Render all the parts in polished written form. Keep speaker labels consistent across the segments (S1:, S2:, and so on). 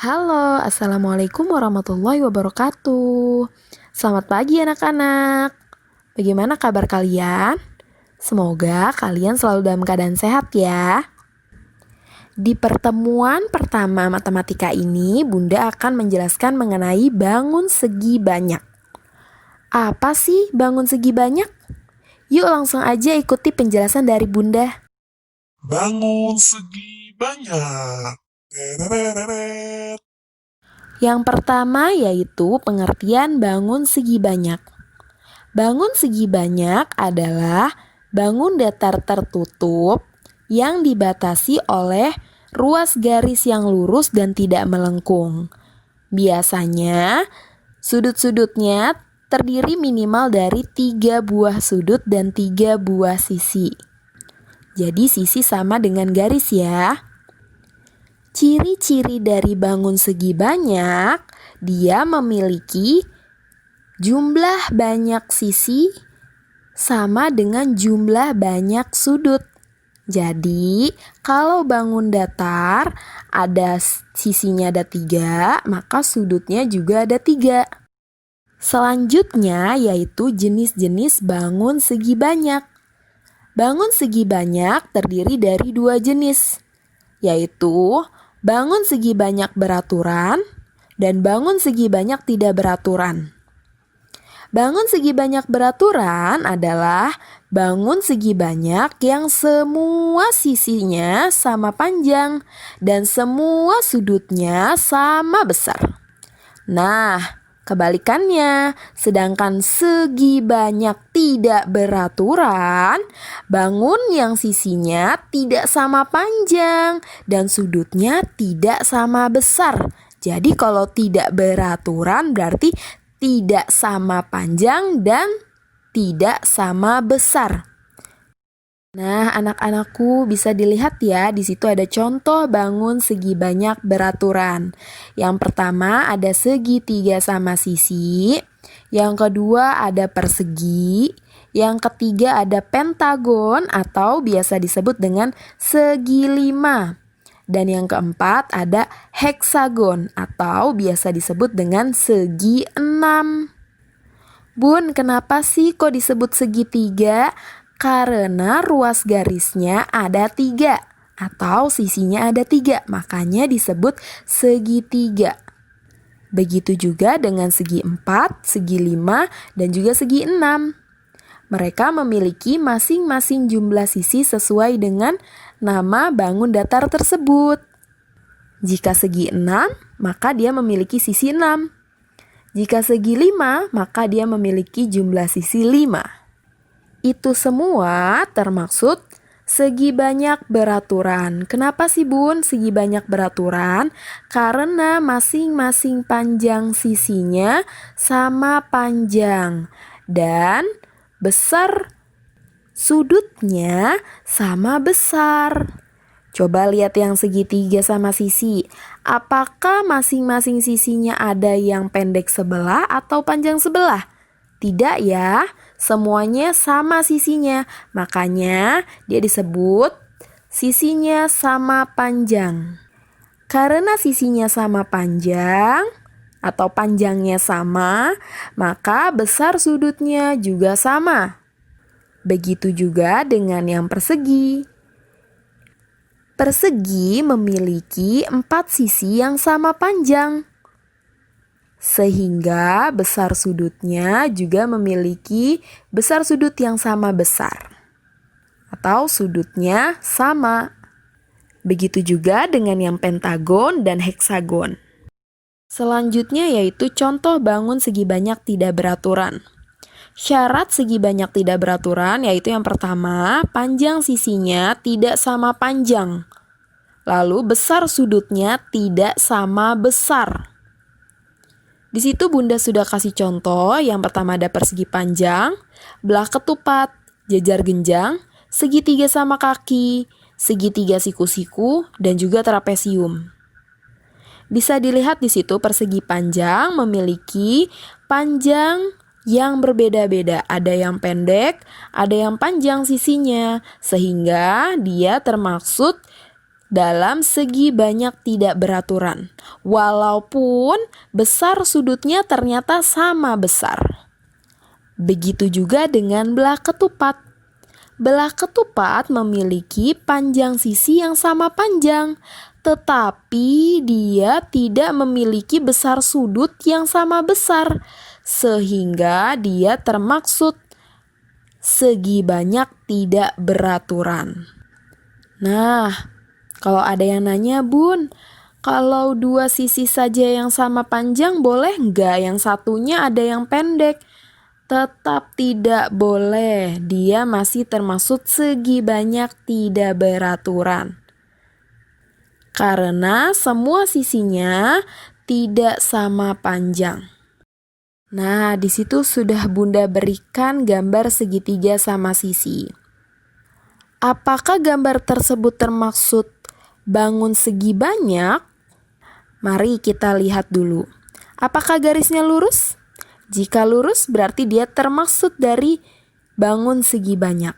S1: Halo, Assalamualaikum warahmatullahi wabarakatuh. Selamat pagi anak-anak. Bagaimana kabar kalian? Semoga kalian selalu dalam keadaan sehat ya. Di pertemuan pertama matematika ini, Bunda akan menjelaskan mengenai bangun segi banyak. Apa sih bangun segi banyak? Yuk langsung aja ikuti penjelasan dari Bunda.
S2: Bangun segi banyak. Tereret.
S1: Yang pertama yaitu pengertian bangun segi banyak. Bangun segi banyak adalah bangun datar tertutup yang dibatasi oleh ruas garis yang lurus dan tidak melengkung. Biasanya sudut-sudutnya terdiri minimal dari 3 buah sudut dan 3 buah sisi. Jadi sisi sama dengan garis ya. Ciri-ciri dari bangun segi banyak, dia memiliki jumlah banyak sisi sama dengan jumlah banyak sudut. Jadi, kalau bangun datar, sisinya ada 3, maka sudutnya juga ada 3. Selanjutnya yaitu jenis-jenis bangun segi banyak. Bangun segi banyak terdiri dari 2 jenis, yaitu bangun segi banyak beraturan dan bangun segi banyak tidak beraturan. Bangun segi banyak beraturan adalah bangun segi banyak yang semua sisinya sama panjang dan semua sudutnya sama besar. Nah, kebalikannya, sedangkan segi banyak tidak beraturan, bangun yang sisinya tidak sama panjang dan sudutnya tidak sama besar. Jadi kalau tidak beraturan berarti tidak sama panjang dan tidak sama besar. Nah, anak-anakku bisa dilihat ya, di situ ada contoh bangun segi banyak beraturan. Yang pertama ada segitiga sama sisi, yang kedua ada persegi, yang ketiga ada pentagon atau biasa disebut dengan segi lima. Dan yang keempat ada heksagon atau biasa disebut dengan segi 6. Bun, kenapa sih kok disebut segitiga? Karena ruas garisnya ada 3 atau sisinya ada 3, makanya disebut segitiga. Begitu juga dengan segi 4, segi 5, dan juga segi 6. Mereka memiliki masing-masing jumlah sisi sesuai dengan nama bangun datar tersebut. Jika segi 6, maka dia memiliki sisi 6. Jika segi 5, maka dia memiliki jumlah sisi 5. Itu semua termaksud segi banyak beraturan. Kenapa sih Bun segi banyak beraturan? Karena masing-masing panjang sisinya sama panjang dan besar sudutnya sama besar. Coba lihat yang segitiga sama sisi. Apakah masing-masing sisinya ada yang pendek sebelah atau panjang sebelah? Tidak ya, semuanya sama sisinya. Makanya dia disebut sisinya sama panjang. Karena sisinya sama panjang atau panjangnya sama, maka besar sudutnya juga sama. Begitu juga dengan yang persegi. Persegi memiliki 4 sisi yang sama panjang, sehingga besar sudutnya juga memiliki besar sudut yang sama besar, atau sudutnya sama. Begitu juga dengan yang pentagon dan heksagon. Selanjutnya yaitu contoh bangun segi banyak tidak beraturan. Syarat segi banyak tidak beraturan yaitu yang pertama, panjang sisinya tidak sama panjang. Lalu besar sudutnya tidak sama besar. Di situ Bunda sudah kasih contoh. Yang pertama ada persegi panjang, belah ketupat, jajar genjang, segitiga sama kaki, segitiga siku-siku, dan juga trapesium. Bisa dilihat di situ persegi panjang memiliki panjang yang berbeda-beda. Ada yang pendek, ada yang panjang sisinya, sehingga dia termaksud dalam segi banyak tidak beraturan, walaupun besar sudutnya ternyata sama besar. Begitu juga dengan belah ketupat. Belah ketupat memiliki panjang sisi yang sama panjang, tetapi dia tidak memiliki besar sudut yang sama besar, sehingga dia termaksud segi banyak tidak beraturan. Nah, kalau ada yang nanya, Bun, kalau dua sisi saja yang sama panjang boleh nggak yang satunya ada yang pendek? Tetap tidak boleh, dia masih termasuk segi banyak tidak beraturan. Karena semua sisinya tidak sama panjang. Nah, di situ sudah Bunda berikan gambar segitiga sama sisi. Apakah gambar tersebut termaksud bangun segi banyak? Mari kita lihat dulu. Apakah garisnya lurus? Jika lurus berarti dia termaksud dari bangun segi banyak.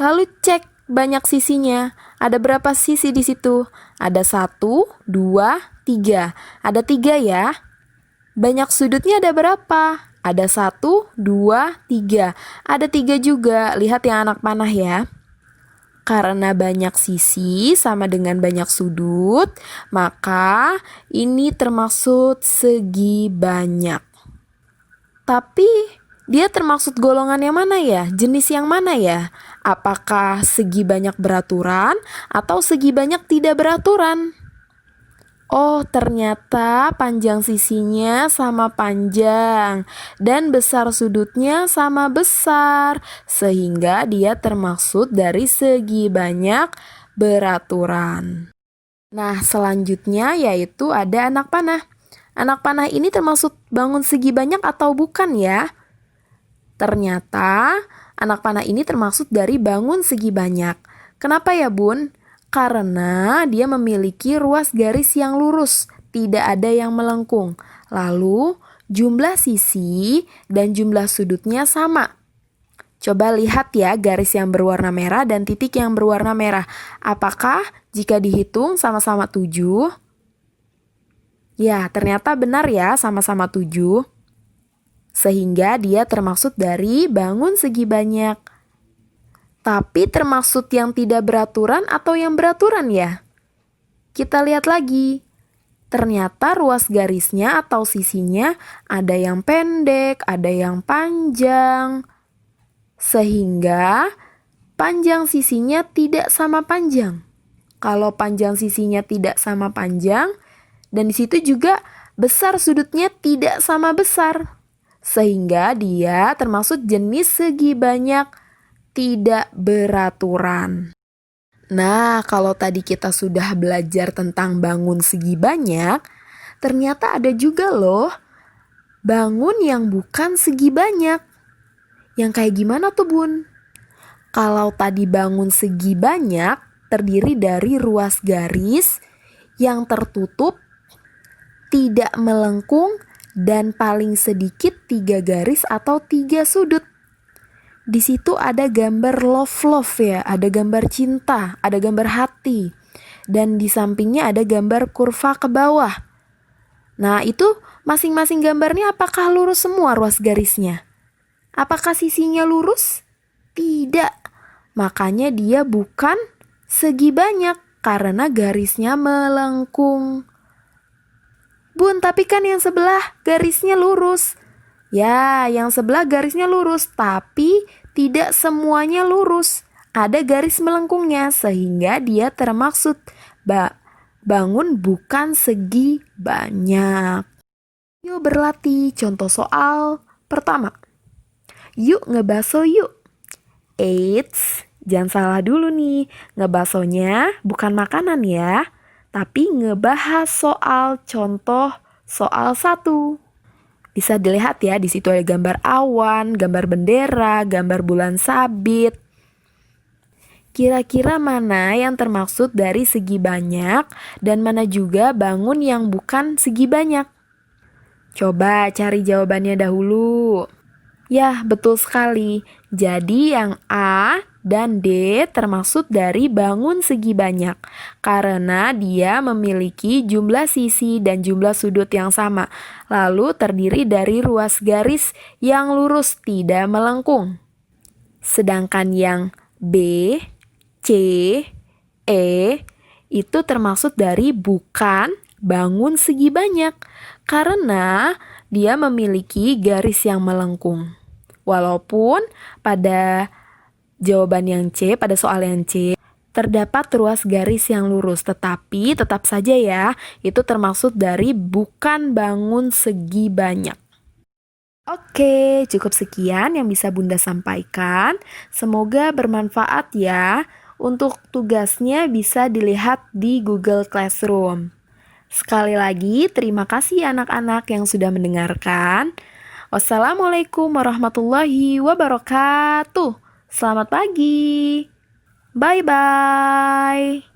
S1: Lalu cek banyak sisinya. Ada berapa sisi di situ? Ada 1, 2, 3. Ada 3 ya. Banyak sudutnya ada berapa? Ada 1, 2, 3. Ada 3 juga. Lihat yang anak panah ya. Karena banyak sisi sama dengan banyak sudut, maka ini termaksud segi banyak. Tapi dia termaksud golongan yang mana ya? Jenis yang mana ya? Apakah segi banyak beraturan atau segi banyak tidak beraturan? Oh, ternyata panjang sisinya sama panjang dan besar sudutnya sama besar, sehingga dia termaksud dari segi banyak beraturan. Nah, selanjutnya yaitu ada anak panah. Anak panah ini termasuk bangun segi banyak atau bukan ya? Ternyata anak panah ini termasuk dari bangun segi banyak. Kenapa ya, Bun? Karena dia memiliki ruas garis yang lurus, tidak ada yang melengkung. Lalu jumlah sisi dan jumlah sudutnya sama. Coba lihat ya garis yang berwarna merah dan titik yang berwarna merah. Apakah jika dihitung sama-sama 7? Ya, ternyata benar ya, sama-sama 7. Sehingga dia termaksud dari bangun segi banyak. Tapi termaksud yang tidak beraturan atau yang beraturan ya? Kita lihat lagi. Ternyata ruas garisnya atau sisinya ada yang pendek, ada yang panjang. Sehingga panjang sisinya tidak sama panjang. Kalau panjang sisinya tidak sama panjang, dan di situ juga besar sudutnya tidak sama besar. Sehingga dia termasuk jenis segi banyak tidak beraturan. Nah, kalau tadi kita sudah belajar tentang bangun segi banyak, ternyata ada juga loh bangun yang bukan segi banyak. Yang kayak gimana tuh, Bun? Kalau tadi bangun segi banyak terdiri dari ruas garis yang tertutup, tidak melengkung, dan paling sedikit 3 garis atau 3 sudut. Di situ ada gambar love ya, ada gambar cinta, ada gambar hati. Dan di sampingnya ada gambar kurva ke bawah. Nah, itu masing-masing gambarnya apakah lurus semua ruas garisnya? Apakah sisinya lurus? Tidak. Makanya dia bukan segi banyak karena garisnya melengkung. Bun, tapi kan yang sebelah garisnya lurus. Ya, yang sebelah garisnya lurus, tapi tidak semuanya lurus. Ada garis melengkungnya, sehingga dia termaksud bangun bukan segi banyak. Yuk berlatih, contoh soal pertama. Yuk ngebaso yuk. Eits, jangan salah dulu nih, ngebasonya bukan makanan ya, tapi ngebahas soal contoh soal 1. Bisa dilihat ya, di situ ada gambar awan, gambar bendera, gambar bulan sabit. Kira-kira mana yang termaksud dari segi banyak dan mana juga bangun yang bukan segi banyak? Coba cari jawabannya dahulu. Ya, betul sekali. Jadi yang A Dan D termaksud dari bangun segi banyak karena dia memiliki jumlah sisi dan jumlah sudut yang sama, lalu terdiri dari ruas garis yang lurus tidak melengkung. Sedangkan yang B, C, E itu termaksud dari bukan bangun segi banyak karena dia memiliki garis yang melengkung. Walaupun pada jawaban yang C, pada soal yang C, terdapat ruas garis yang lurus, tetapi tetap saja ya, itu termaksud dari bukan bangun segi banyak. Oke, cukup sekian yang bisa Bunda sampaikan. Semoga bermanfaat ya. Untuk tugasnya bisa dilihat di Google Classroom. Sekali lagi, terima kasih anak-anak yang sudah mendengarkan. Wassalamualaikum warahmatullahi wabarakatuh. Selamat pagi. Bye-bye.